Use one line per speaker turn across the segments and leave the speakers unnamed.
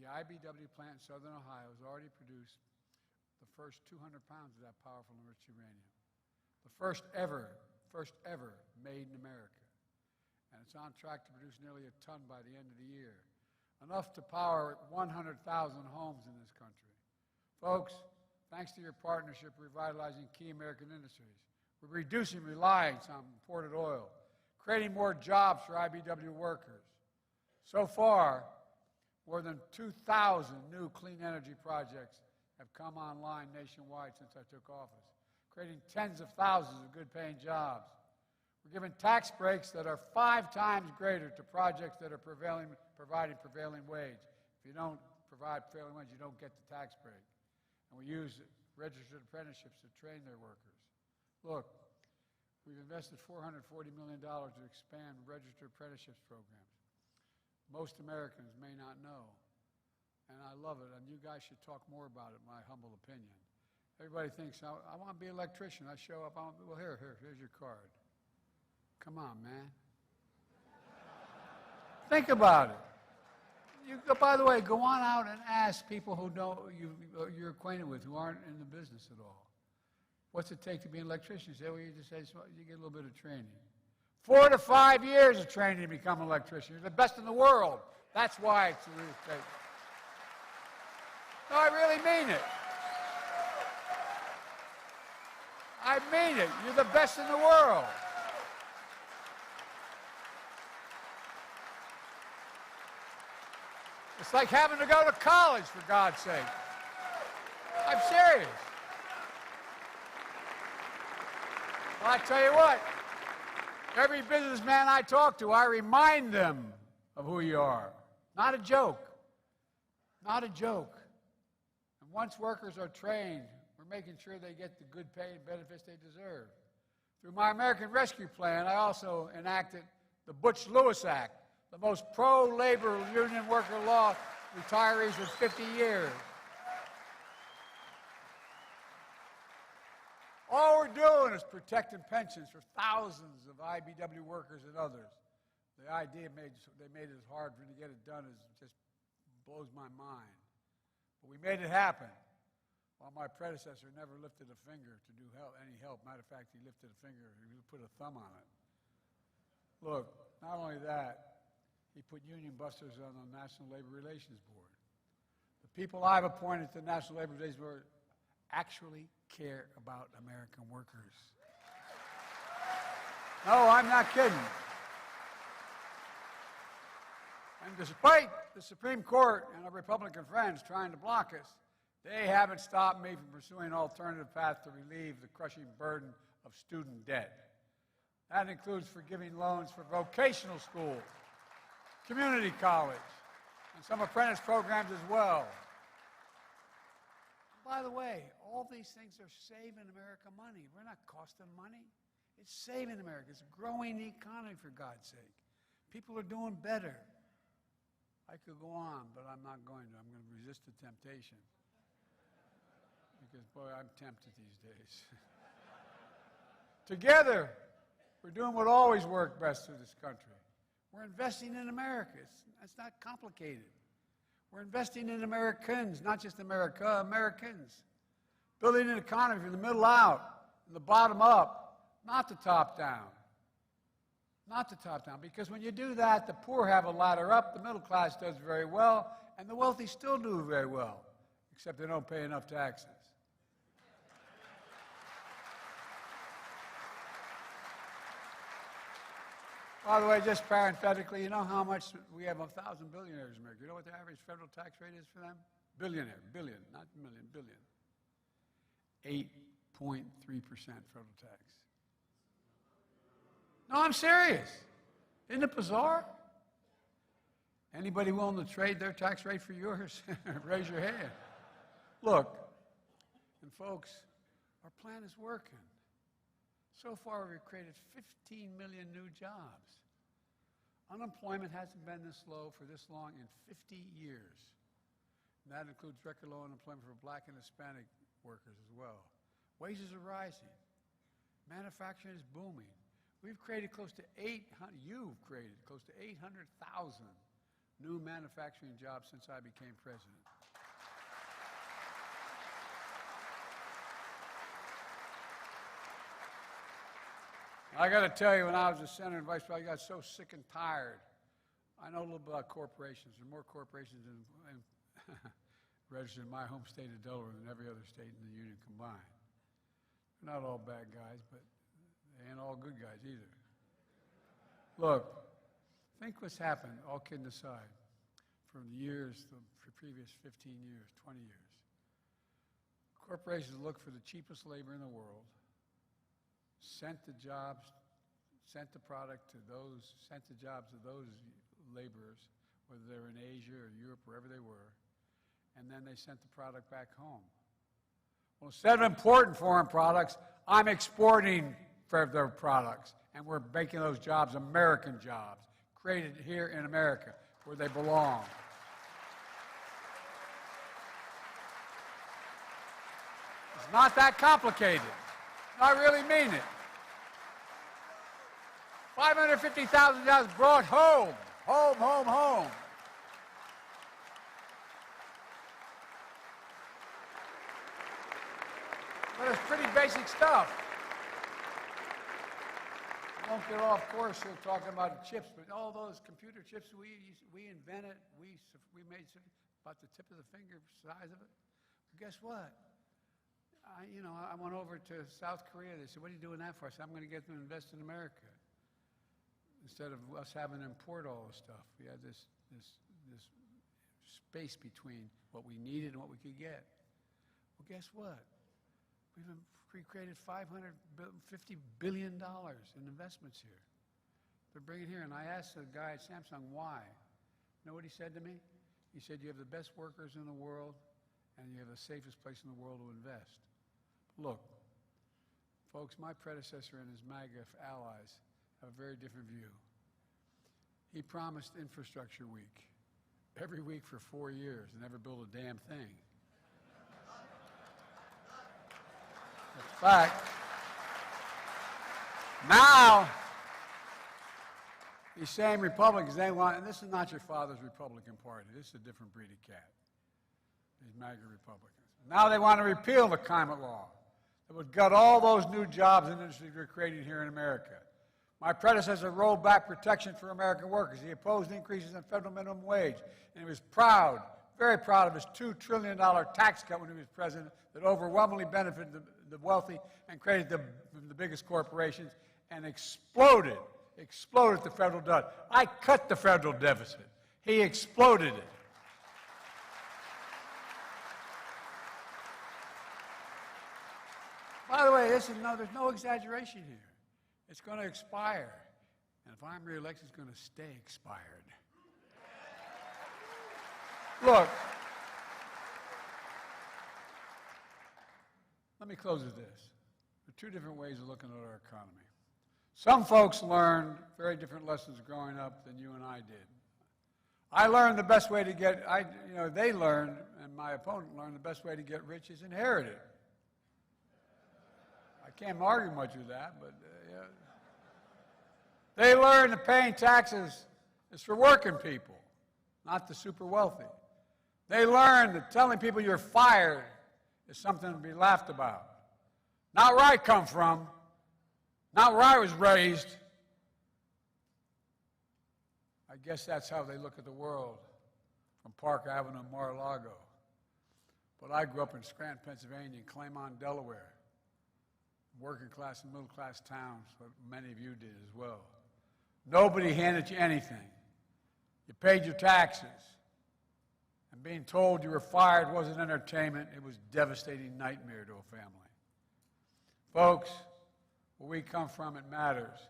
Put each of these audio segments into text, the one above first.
the IBW plant in southern Ohio has already produced the first 200 pounds of that powerful enriched uranium. The first ever made in America. And it's on track to produce nearly a ton by the end of the year. Enough to power 100,000 homes in this country. Folks, thanks to your partnership revitalizing key American industries, we're reducing reliance on imported oil, creating more jobs for IBW workers. So far, more than 2,000 new clean energy projects have come online nationwide since I took office, creating tens of thousands of good-paying jobs. We're giving tax breaks that are 5 times greater to projects that are providing prevailing wage. If you don't provide prevailing wage, you don't get the tax break. And we use registered apprenticeships to train their workers. Look, we've invested $440 million to expand registered apprenticeships programs. Most Americans may not know, and I love it, and you guys should talk more about it, in my humble opinion. Everybody thinks, I want to be an electrician. I show up, well, here's your card. Come on, man. Think about it. By the way, go on out and ask people who you're acquainted with who aren't in the business at all. What's it take to be an electrician? You say, well, you just say, you get a little bit of training. 4 to 5 years of training to become an electrician. You're the best in the world. That's why it's a real thing. No, I really mean it. I mean it. You're the best in the world. It's like having to go to college, for God's sake. I'm serious. Well, I tell you what, every businessman I talk to, I remind them of who you are. Not a joke. Not a joke. And once workers are trained, we're making sure they get the good pay and benefits they deserve. Through my American Rescue Plan, I also enacted the Butch-Lewis Act, the most pro-labor union worker law retirees in 50 years. All we're doing is protecting pensions for thousands of IBW workers and others. The idea they made it hard for them to get it done just blows my mind. But we made it happen. While my predecessor never lifted a finger to do any help. Matter of fact, he lifted a finger, he put a thumb on it. Look, not only that, he put union busters on the National Labor Relations Board. The people I've appointed to the National Labor Relations Board actually care about American workers. No, I'm not kidding. And despite the Supreme Court and our Republican friends trying to block us, they haven't stopped me from pursuing an alternative path to relieve the crushing burden of student debt. That includes forgiving loans for vocational schools, community college, and some apprentice programs as well. By the way, all these things are saving America money. We're not costing money. It's saving America. It's growing the economy, for God's sake. People are doing better. I could go on, but I'm not going to. I'm going to resist the temptation. Because, boy, I'm tempted these days. Together, we're doing what always worked best for this country. We're investing in America. It's not complicated. We're investing in Americans, not just America, Americans. Building an economy from the middle out, from the bottom up, not the top down. Not the top down. Because when you do that, the poor have a ladder up, the middle class does very well, and the wealthy still do very well, except they don't pay enough taxes. By the way, just parenthetically, you know how much we have 1,000 billionaires in America. You know what the average federal tax rate is for them? Billionaire, billion, not million, billion. 8.3% federal tax. No, I'm serious. Isn't it bizarre? Anybody willing to trade their tax rate for yours? Raise your hand. Look, and folks, our plan is working. So far, we've created 15 million new jobs. Unemployment hasn't been this low for this long in 50 years. And that includes record low unemployment for black and Hispanic workers as well. Wages are rising. Manufacturing is booming. We've created close to 800,000 new manufacturing jobs since I became president. I got to tell you, when I was a senator and vice president, I got so sick and tired. I know a little bit about corporations. There are more corporations registered in my home state of Delaware than every other state in the union combined. They're not all bad guys, but they ain't all good guys either. Look, think what's happened, all kidding aside, from the previous 15 years, 20 years. Corporations look for the cheapest labor in the world, sent the jobs to those laborers, whether they were in Asia or Europe, wherever they were, and then they sent the product back home. Well, instead of importing foreign products, I'm exporting their products, and we're making those jobs American jobs, created here in America, where they belong. It's not that complicated. I really mean it. 550,000 jobs brought home. Home, home, home. But it's pretty basic stuff. I won't get off course here talking about chips, but all those computer chips we invented, we made about the tip of the finger size of it. But guess what? I went over to South Korea. They said, "What are you doing that for?" I said, "I'm going to get them to invest in America." Instead of us having to import all this stuff, we had this space between what we needed and what we could get. Well, guess what? We've created $550 billion in investments here. They're bringing here, and I asked the guy at Samsung why. You know what he said to me? He said, "You have the best workers in the world, and you have the safest place in the world to invest." Look, folks, my predecessor and his MAGA allies have a very different view. He promised infrastructure week every week for 4 years and never built a damn thing. In fact, now these same Republicans, they want, and this is not your father's Republican Party, this is a different breed of cat, these MAGA Republicans. Now they want to repeal the climate law that would gut all those new jobs and industries we're creating here in America. My predecessor rolled back protection for American workers. He opposed increases in federal minimum wage, and he was proud, very proud of his $2 trillion tax cut when he was president that overwhelmingly benefited the wealthy and created the biggest corporations and exploded the federal debt. I cut the federal deficit. He exploded it. By the way, there's no exaggeration here. It's going to expire. And if I'm reelected, it's going to stay expired. Look, let me close with this. There are two different ways of looking at our economy. Some folks learned very different lessons growing up than you and I did. I learned the best way to they learned, and my opponent learned, the best way to get rich is inherit it. I can't argue much with that, but yeah. They learned that paying taxes is for working people, not the super wealthy. They learned that telling people you're fired is something to be laughed about. Not where I come from, not where I was raised. I guess that's how they look at the world from Park Avenue to Mar-a-Lago. But I grew up in Scranton, Pennsylvania, and Claymont, Delaware. Working class and middle class towns, what many of you did as well. Nobody handed you anything. You paid your taxes. And being told you were fired wasn't entertainment. It was a devastating nightmare to a family. Folks, where we come from, it matters.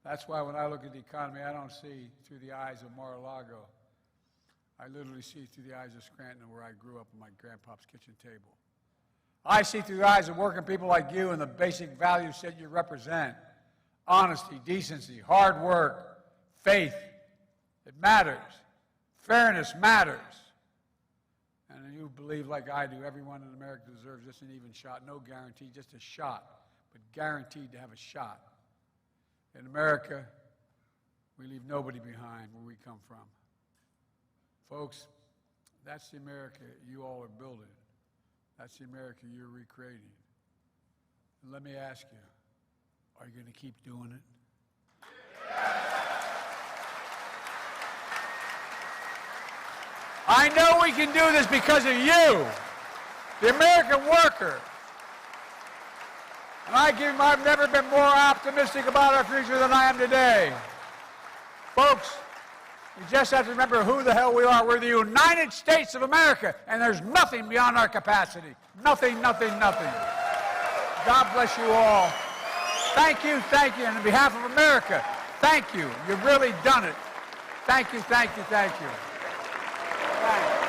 That's why when I look at the economy, I don't see through the eyes of Mar-a-Lago. I literally see through the eyes of Scranton, where I grew up on my grandpa's kitchen table. I see through the eyes of working people like you and the basic values that you represent. Honesty, decency, hard work, faith. It matters. Fairness matters. And you believe like I do, everyone in America deserves just an even shot. No guarantee, just a shot, but guaranteed to have a shot. In America, we leave nobody behind where we come from. Folks, that's the America you all are building. That's the America you're recreating. And let me ask you, are you going to keep doing it? I know we can do this because of you, the American worker. And I've never been more optimistic about our future than I am today. Folks, we just have to remember who the hell we are. We're the United States of America, and there's nothing beyond our capacity. Nothing, nothing, nothing. God bless you all. Thank you, thank you. And on behalf of America, thank you. You've really done it. Thank you, thank you, thank you. Thanks.